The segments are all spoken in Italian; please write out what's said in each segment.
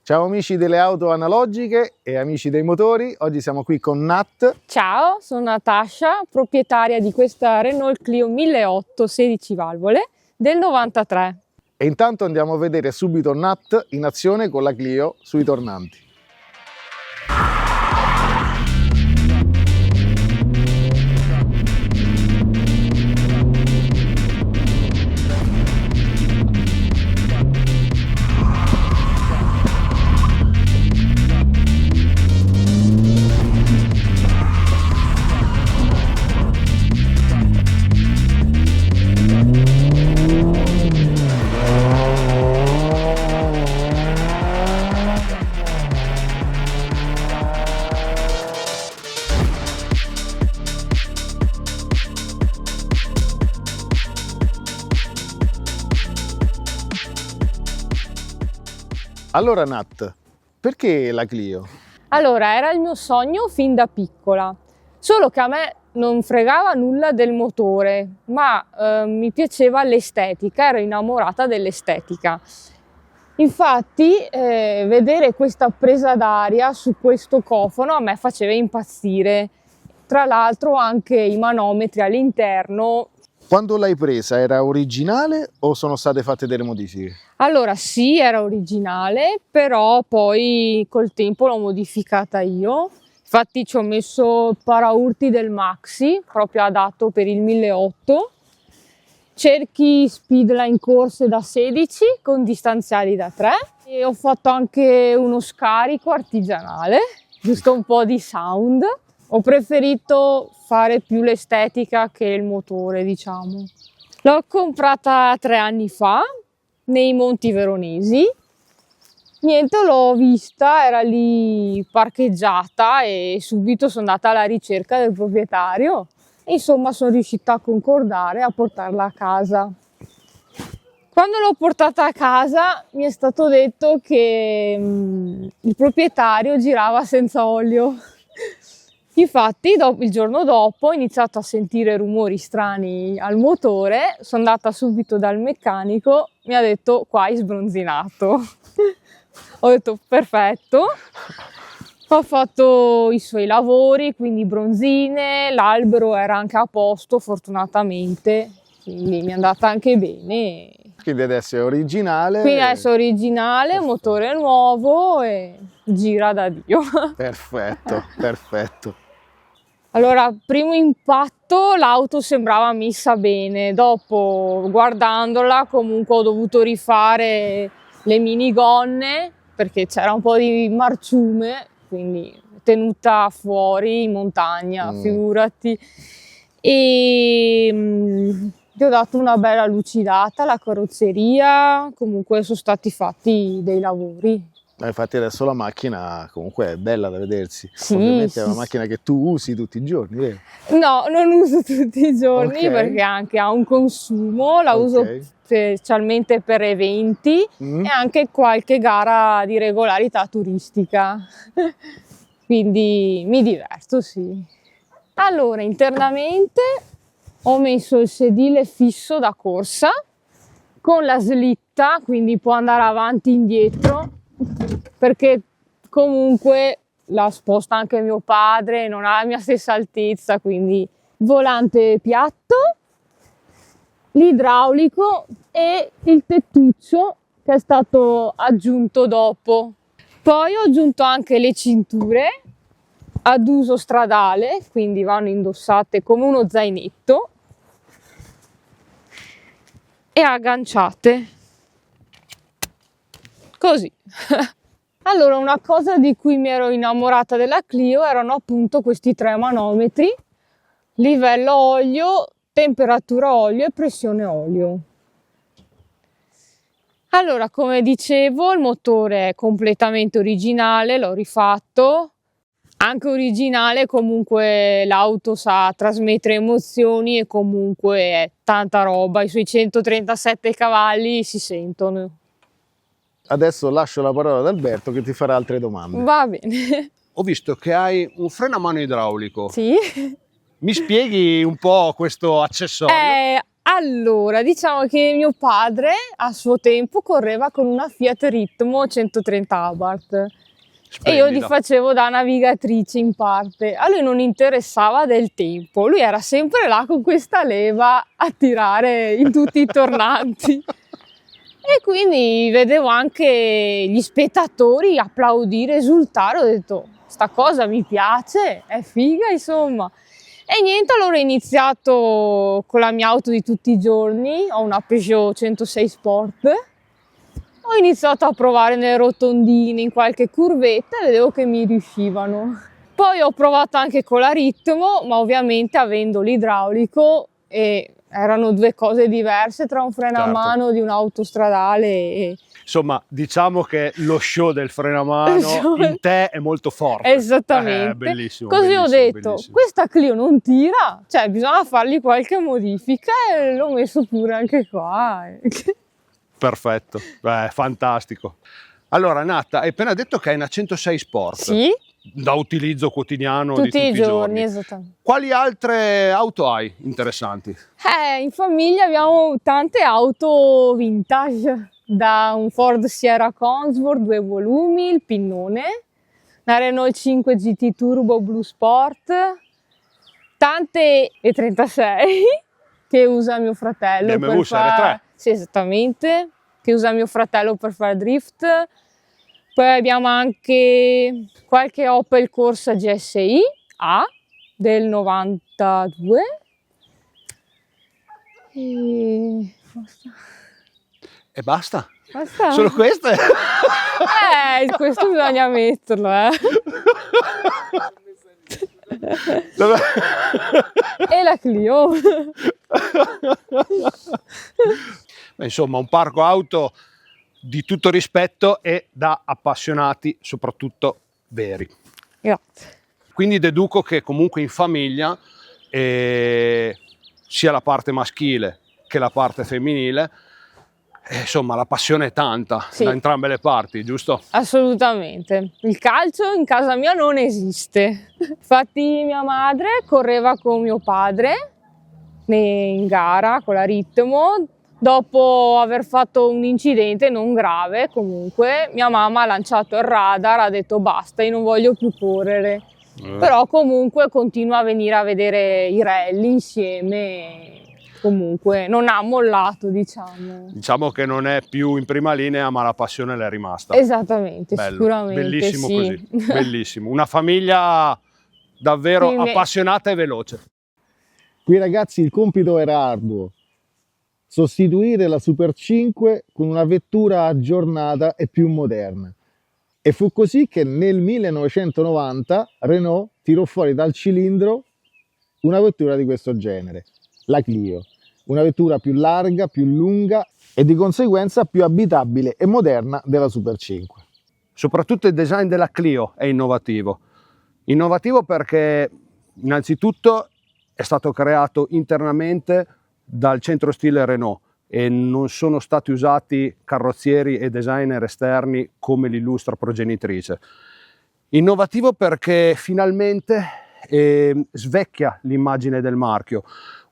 Ciao amici delle auto analogiche e amici dei motori, oggi siamo qui con Nat. Ciao, sono Natascia, proprietaria di questa Renault Clio 1800 16 valvole del 93. E intanto andiamo a vedere subito Nat in azione con la Clio sui tornanti. Allora Nat, perché la Clio? Allora, era il mio sogno fin da piccola, solo che a me non fregava nulla del motore, ma mi piaceva l'estetica, ero innamorata dell'estetica. Infatti, vedere questa presa d'aria su questo cofano a me faceva impazzire. Tra l'altro anche i manometri all'interno. Quando l'hai presa era originale o sono state fatte delle modifiche? Allora sì, era originale, però poi col tempo l'ho modificata io. Infatti ci ho messo il paraurti del Maxi, proprio adatto per il 1800. Cerchi speedline corse da 16 con distanziali da 3 e ho fatto anche uno scarico artigianale, giusto un po' di sound. Ho preferito fare più l'estetica che il motore, diciamo. L'ho comprata 3 anni fa nei Monti Veronesi. Niente, l'ho vista, era lì parcheggiata e subito sono andata alla ricerca del proprietario. E insomma sono riuscita a concordare a portarla a casa. Quando l'ho portata a casa mi è stato detto che il proprietario girava senza olio. Infatti il giorno dopo ho iniziato a sentire rumori strani al motore, sono andata subito dal meccanico, mi ha detto qua hai sbronzinato. Ho detto perfetto, ho fatto i suoi lavori, quindi bronzine, l'albero era anche a posto fortunatamente, quindi mi è andata anche bene. Quindi adesso è originale. Quindi adesso è originale, motore nuovo e gira da Dio. Perfetto, perfetto. Allora, primo impatto l'auto sembrava messa bene, dopo guardandola comunque ho dovuto rifare le minigonne perché c'era un po' di marciume, quindi tenuta fuori in montagna, figurati. E gli ho dato una bella lucidata alla carrozzeria, comunque sono stati fatti dei lavori. Infatti adesso la macchina comunque è bella da vedersi, Sì, ovviamente sì, è una macchina che tu usi tutti i giorni, vero? No, non uso tutti i giorni Ok. perché anche ha un consumo, la uso specialmente per eventi e anche qualche gara di regolarità turistica, quindi mi diverto, sì. Allora, internamente ho messo il sedile fisso da corsa con la slitta, quindi può andare avanti e indietro, perché comunque la sposta anche mio padre, non ha la mia stessa altezza, quindi volante piatto, l'idraulico e il tettuccio che è stato aggiunto dopo. Poi ho aggiunto anche le cinture ad uso stradale, quindi vanno indossate come uno zainetto e agganciate così. Allora, una cosa di cui mi ero innamorata della Clio erano appunto questi 3 manometri: livello olio, temperatura olio e pressione olio. Allora, come dicevo, il motore è completamente originale, l'ho rifatto. Anche originale, comunque l'auto sa trasmettere emozioni e comunque è tanta roba, i suoi 137 cavalli si sentono. Adesso lascio la parola ad Alberto che ti farà altre domande. Va bene. Ho visto che hai un freno a mano idraulico. Sì. Mi spieghi un po' questo accessorio? Allora, diciamo che mio padre a suo tempo correva con una Fiat Ritmo 130 Abarth e io gli Splendida. facevo da navigatrice in parte. A lui non interessava del tempo, lui era sempre là con questa leva a tirare in tutti i tornanti. E quindi vedevo anche gli spettatori applaudire, esultare, ho detto, sta cosa mi piace, è figa insomma. E niente, allora ho iniziato con la mia auto di tutti i giorni, ho una Peugeot 106 Sport, ho iniziato a provare nelle rotondine, in qualche curvetta e vedevo che mi riuscivano. Poi ho provato anche con la Ritmo, ma ovviamente avendo l'idraulico e erano due cose diverse tra un freno a Certo. mano di un'auto stradale e... Insomma, diciamo che lo show del freno a mano in te è molto forte. Esattamente. Bellissimo. Così ho bellissimo, detto, bellissimo. questa Clio non tira, cioè bisogna fargli qualche modifica e l'ho messo pure anche qua. Perfetto, fantastico. Allora, Nat, hai appena detto che hai una 106 Sport. Sì, Da utilizzo quotidiano di tutti i giorni, esattamente. Quali altre auto hai interessanti? In famiglia abbiamo tante auto vintage, da un Ford Sierra Cosworth 2 volumi, il Pinnone, una Renault 5 GT Turbo Blue Sport, tante E36 che usa mio fratello BMW Serie 3. Sì, esattamente, che usa mio fratello per fare drift. Poi abbiamo anche qualche Opel Corsa GSI A del 92 e E basta? basta. Solo queste? Questo bisogna metterlo, Dove- E la Clio. Beh, insomma, un parco auto di tutto rispetto e da appassionati, soprattutto veri. Grazie. Quindi deduco che comunque in famiglia sia la parte maschile che la parte femminile, insomma, la passione è tanta Sì. da entrambe le parti, giusto? Assolutamente. Il calcio in casa mia non esiste. Infatti mia madre correva con mio padre in gara con la Ritmo. Dopo aver fatto un incidente non grave, comunque, mia mamma ha lanciato il radar, ha detto basta, io non voglio più correre. Però comunque continua a venire a vedere i rally insieme, comunque non ha mollato, diciamo. Diciamo che non è più in prima linea, ma la passione l'è rimasta. Esattamente, Bello, sicuramente bellissimo sì. così, bellissimo. Una famiglia davvero Sì, appassionata e veloce. Qui ragazzi il compito era arduo, sostituire la Super 5 con una vettura aggiornata e più moderna. E fu così che nel 1990 Renault tirò fuori dal cilindro una vettura di questo genere, la Clio, una vettura più larga, più lunga e di conseguenza più abitabile e moderna della Super 5. Soprattutto il design della Clio è innovativo. Innovativo perché innanzitutto è stato creato internamente dal centro stile Renault e non sono stati usati carrozzieri e designer esterni come l'illustra progenitrice. Innovativo perché finalmente svecchia l'immagine del marchio,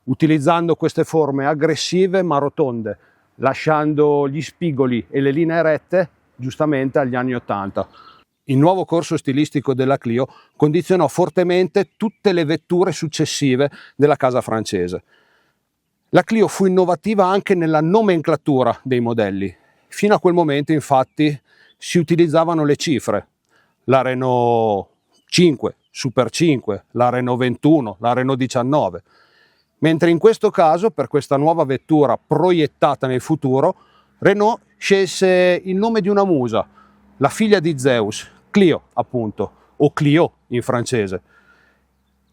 utilizzando queste forme aggressive ma rotonde, lasciando gli spigoli e le linee rette giustamente agli anni '80. Il nuovo corso stilistico della Clio condizionò fortemente tutte le vetture successive della casa francese. La Clio fu innovativa anche nella nomenclatura dei modelli. Fino a quel momento, infatti, si utilizzavano le cifre. La Renault 5, Super 5, la Renault 21, la Renault 19. Mentre in questo caso, per questa nuova vettura proiettata nel futuro, Renault scelse il nome di una musa, la figlia di Zeus, Clio appunto, o Clio in francese.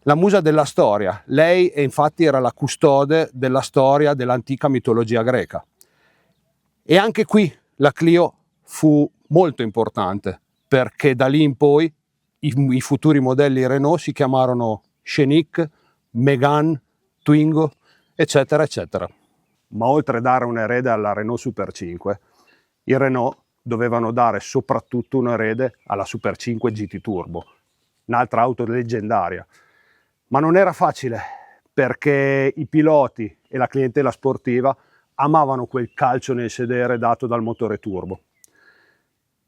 La musa della storia, lei infatti era la custode della storia dell'antica mitologia greca. E anche qui la Clio fu molto importante, perché da lì in poi i futuri modelli Renault si chiamarono Scenic, Megane, Twingo, eccetera, eccetera. Ma oltre a dare un erede alla Renault Super 5, i Renault dovevano dare soprattutto un erede alla Super 5 GT Turbo, un'altra auto leggendaria. Ma non era facile, perché i piloti e la clientela sportiva amavano quel calcio nel sedere dato dal motore turbo.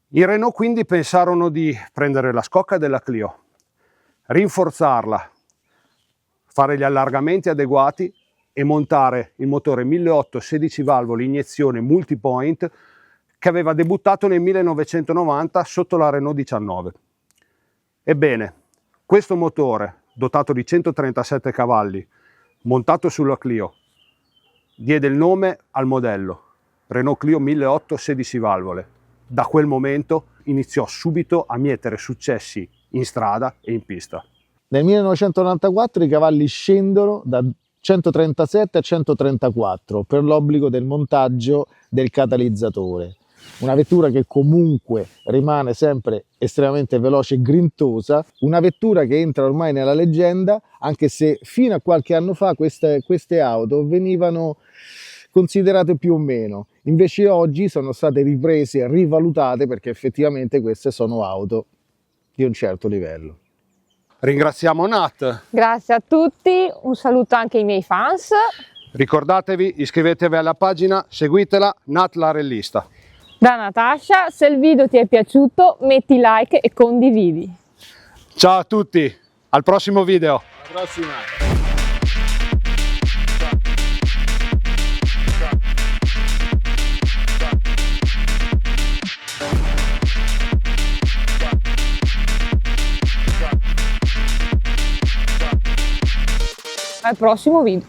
I Renault quindi pensarono di prendere la scocca della Clio, rinforzarla, fare gli allargamenti adeguati e montare il motore 1.800 16 valvole iniezione multipoint che aveva debuttato nel 1990 sotto la Renault 19. Ebbene, questo motore, dotato di 137 cavalli, montato sulla Clio, diede il nome al modello Renault Clio 1.800 16 valvole. Da quel momento iniziò subito a mietere successi in strada e in pista. Nel 1994 i cavalli scendono da 137 a 134 per l'obbligo del montaggio del catalizzatore. Una vettura che comunque rimane sempre estremamente veloce e grintosa, una vettura che entra ormai nella leggenda, anche se fino a qualche anno fa queste auto venivano considerate più o meno, invece oggi sono state riprese e rivalutate perché effettivamente queste sono auto di un certo livello. Ringraziamo Nat. Grazie a tutti, un saluto anche ai miei fans. Ricordatevi, iscrivetevi alla pagina, seguitela, Nat la rallista. Da Natascia, se il video ti è piaciuto metti like e condividi. Ciao a tutti, al prossimo video. Alla prossima! Al prossimo video.